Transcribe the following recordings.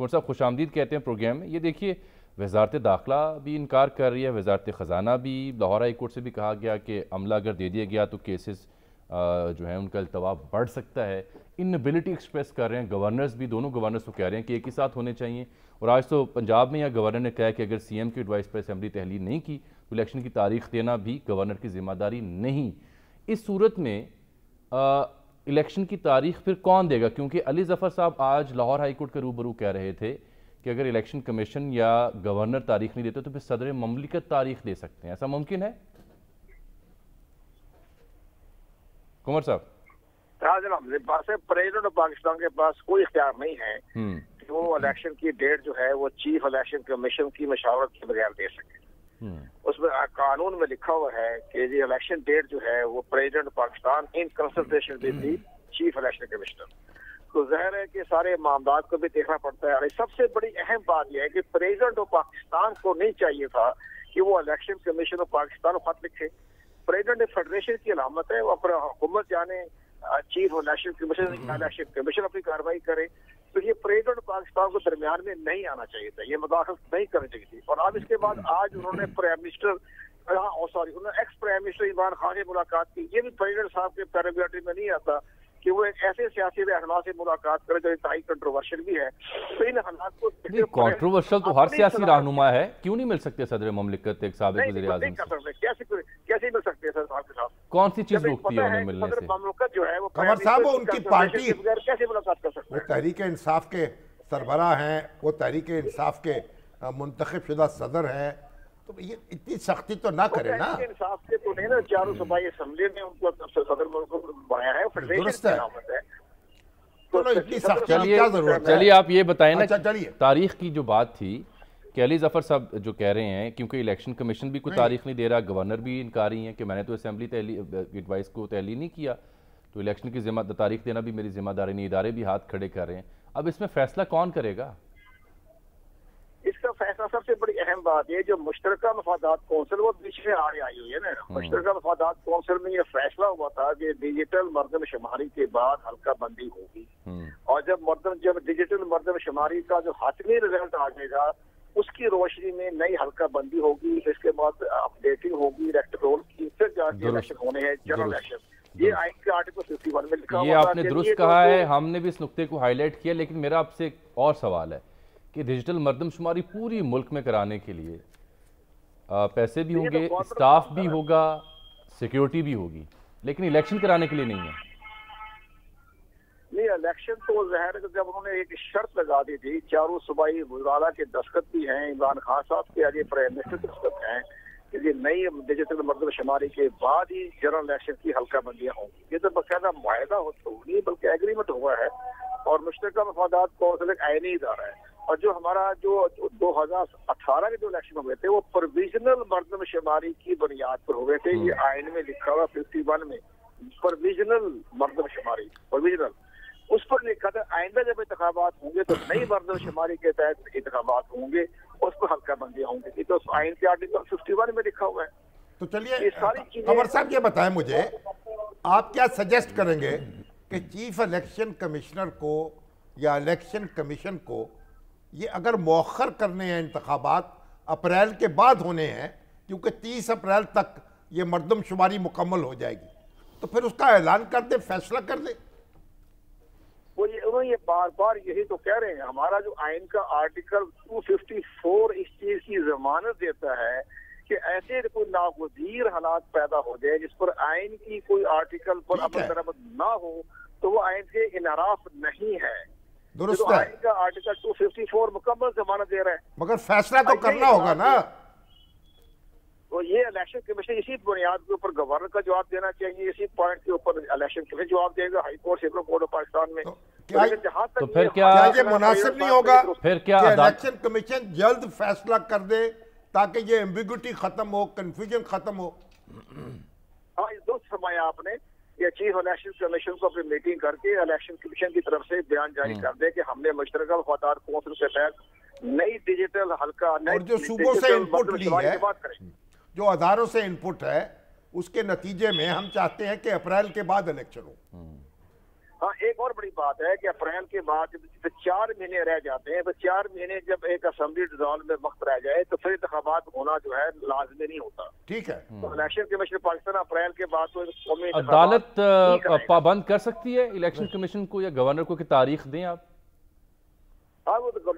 کون صاحب خوش آمدید کہتے ہیں پروگرام میں. یہ دیکھیے وزارت داخلہ بھی انکار کر رہی ہے, وزارت خزانہ بھی, لاہور ہائی کورٹ سے بھی کہا گیا کہ عملہ اگر دے دیا گیا تو کیسز جو ہیں ان کا التوا بڑھ سکتا ہے. انبلٹی ایکسپریس کر رہے ہیں گورنرز بھی, دونوں گورنرز تو کہہ رہے ہیں کہ ایک ہی ساتھ ہونے چاہیے. اور آج تو پنجاب میں یا گورنر نے کہا کہ اگر سی ایم کی ایڈوائس پر اسمبلی تحلیل نہیں کی تو الیکشن کی تاریخ دینا بھی گورنر کی ذمہ داری نہیں. اس صورت میں الیکشن کی تاریخ پھر کون دے گا؟ کیونکہ علی ظفر صاحب آج لاہور ہائی کورٹ کے روبرو کہہ رہے تھے کہ اگر الیکشن کمیشن یا گورنر تاریخ نہیں دیتے تو پھر صدر مملکت تاریخ دے سکتے ہیں. ایسا ممکن ہے قمر صاحب؟ ہاں جناب, پریزیڈنٹ آف پاکستان کے پاس کوئی اختیار نہیں ہے کہ وہ الیکشن کی ڈیٹ جو ہے وہ چیف الیکشن کمیشن کی مشاورت کے بغیر دے سکے. اس میں قانون میں لکھا ہوا ہے کہ یہ الیکشن ڈیٹ جو ہے وہ president Pakistan in consultation with the chief election commissioner. تو ظاہر ہے کہ سارے معاملات کو بھی دیکھنا پڑتا ہے. اور سب سے بڑی اہم بات یہ ہے کہ پریزیڈنٹ آف پاکستان کو نہیں چاہیے تھا کہ وہ الیکشن کمیشن آف پاکستان کو خط لکھے. پریزیڈنٹ فیڈریشن کی علامت ہے, وہ اپنا حکومت جانے, چیف الیکشن کمیشن اپنی کارروائی کرے. تو یہ پریزیڈنٹ پاکستان کو درمیان میں نہیں آنا چاہیے تھا, یہ مداخلت نہیں کرنی چاہیے تھی. اور اب اس کے بعد آج انہوں نے پرائم منسٹر انہوں نے ex prime minister Imran Khan سے ملاقات کی. یہ بھی پریزیڈنٹ صاحب کے پیراگریٹری میں نہیں آتا کہ وہ ایک ایسے سیاسی رہنما سے ملاقات کرے جو انتہائی کنٹروورشل بھی ہے. تو ان حالات کو کنٹروورشل تو ہر سیاسی رہنما ہے, کیوں نہیں مل سکتے صدر مملکت ایک سابق وزیر اعظم سے؟ کیسے مل سکتے ہیں صاحب کے ساتھ؟ کون سی چیز روکتی ہے انہیں ملنے سے؟ صدر مملکت جو ہے وہ قمر صاحب وہ ان کی پارٹی کیسے ملاقات کر سکتے ہیں؟ وہ تحریک انصاف کے سربراہ ہیں, وہ تحریک انصاف کے منتخب شدہ صدر ہیں, تو یہ اتنی سختی تو نہ کرے نا. انصاف کے تو نہیں نا, چاروں صوبائی اسمبلی نے ان کو صدر بنایا ہے, فیڈریشن کی علامت ہے. چلیے آپ یہ بتائیں نا, تاریخ کی جو بات تھی کہ علی ظفر صاحب جو کہہ رہے ہیں کیونکہ الیکشن کمیشن بھی کوئی تاریخ نہیں دے رہا, گورنر بھی انکاری ہیں کہ میں نے تو اسمبلی ایڈوائس کو تحلیل نہیں کیا, تو الیکشن کی تاریخ دینا بھی میری ذمہ داری نہیں, ادارے بھی ہاتھ کھڑے کر رہے ہیں. اب اس میں فیصلہ کون کرے گا؟ اس کا فیصلہ سب سے بڑی اہم بات یہ جو مشترکہ مفادات کونسل وہ بیچ میں آئی ہوئی ہے نا. مشترکہ مفادات کونسل میں یہ فیصلہ ہوا تھا کہ ڈیجیٹل مردم شماری کے بعد حلقہ بندی ہوگی, اور جب ڈیجیٹل مردم شماری کا جو حتمی رزلٹ آ جائے گا اس کی روشنی میں نئی حلقہ بندی ہوگی, اس کے بعد اپڈیٹنگ ہوگی الیکٹرول کی, پھر جا کے الیکشن ہونے ہیں جنرل الیکشن. یہ آئین کے آرٹیکل 51 میں لکھا ہوا ہے. یہ آپ نے درست کہا ہے, ہم نے بھی اس نقطے کو ہائی لائٹ کیا, لیکن میرا آپ سے ایک اور سوال ہے کہ ڈیجیٹل مردم شماری پوری ملک میں کرانے کے لیے پیسے بھی ہوں گے, اسٹاف بھی ہوگا, سیکیورٹی بھی ہوگی, لیکن الیکشن کرانے کے لیے نہیں ہے. نہیں, الیکشن تو ظاہر ہے کہ جب انہوں نے ایک شرط لگا دی تھی, چاروں صوبائی وزراء کے دستخط بھی ہیں, عمران خان صاحب کے آگے پرائم منسٹر کے دستخط ہیں کہ یہ نئی ڈیجیٹل مردم شماری کے بعد ہی جنرل الیکشن کی حلقہ بندیاں ہوں گی. یہ تو باقاعدہ معاہدہ ہوگی, بلکہ ایگریمنٹ ہوا ہے, اور مشترکہ مفادات کونسل ایک آئینی ادارہ ہے. اور جو ہمارا جو 2018 کے جو الیکشن ہوئے تھے وہ پروویژنل مردم شماری کی بنیاد پر ہوئے تھے. یہ آئین میں لکھا ہوا 51 میں پروویژنل مردم شماری, پروویژنل اس پر لکھا تھا آئندہ جب انتخابات ہوں گے تو نئی مردم شماری کے تحت انتخابات ہوں گے, اس پر حلقہ بندیاں ہوں گی. تو آئین کے آرٹیکل 51 میں لکھا ہوا ہے. تو چلیے قمر صاحب یہ بتائیں مجھے, آپ کیا سجیسٹ کریں گے کہ چیف الیکشن کمشنر کو یا الیکشن کمیشن کو یہ اگر مؤخر کرنے ہیں انتخابات, اپریل کے بعد ہونے ہیں کیونکہ 30 اپریل تک یہ مردم شماری مکمل ہو جائے گی, تو پھر اس کا اعلان کر دیں, فیصلہ کر دیں. وہ یہ بار بار یہی تو کہہ رہے ہیں. ہمارا جو آئین کا آرٹیکل 254 اس چیز کی ضمانت دیتا ہے کہ ایسے کوئی ناگزیر حالات پیدا ہو جائے جس پر آئین کی کوئی آرٹیکل پر عمل درآمد نہ ہو تو وہ آئین سے انحراف نہیں ہے. درست ہے, آئین کا آرٹیکل 254 مکمل ضمانت دے رہا ہے. مگر فیصلہ تو کرنا ہوگا نا. تو یہ الیکشن کمیشن اسی بنیاد کے اوپر گورنر کا جواب دینا چاہیے, اسی پوائنٹ کے اوپر الیکشن کمیشن جواب دے گا, high court, supreme court of Pakistan میں. تو پھر کیا یہ مناسب نہیں ہوگا پھر کیا الیکشن کمیشن جلد فیصلہ کر دے تاکہ یہ ایمبیگوٹی ختم ہو, کنفیوژن ختم ہو؟ ہاں, درست فرمایا آپ نے. یہ چیف الیکشن کمیشن کو اپنی میٹنگ کر کے الیکشن کمیشن کی طرف سے بیان جاری کر دے کہ ہم نے مشترکہ مفادات کونسل کے تحت نئی ڈیجیٹل حلقہ, اور جو صوبوں سے انپٹ لی ہے, جو اداروں سے انپٹ ہے, اس کے نتیجے میں ہم چاہتے ہیں کہ اپریل کے بعد الیکشن ہو. ہاں ایک اور بڑی بات ہے کہ اپریل کے بعد جب 4 مہینے رہ جاتے ہیں تو 4 مہینے جب ایک اسمبلی ڈیزالو میں وقت رہ جائے تو پھر انتخابات ہونا جو ہے لازمی نہیں ہوتا. ٹھیک ہے. تو الیکشن کمیشن پاکستان اپریل کے بعد تو قومی عدالت پابند کر سکتی ہے الیکشن کمیشن کو یا گورنر کو کہ تاریخ دیں آپ؟ ہاں وہ تو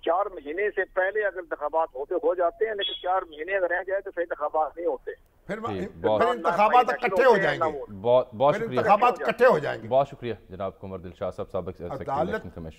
4 مہینے سے پہلے اگر انتخابات ہوتے ہو جاتے ہیں، لیکن 4 مہینے اگر رہ جائے تو پھر انتخابات نہیں ہوتے. پھر انتخابات اکٹھے ہو جائیں گے. بہت شکریہ. انتخابات اکٹھے ہو جائیں گے. بہت شکریہ جناب قمر دلشاد صاحب، سابق سیکرٹری الیکشن کمیشن.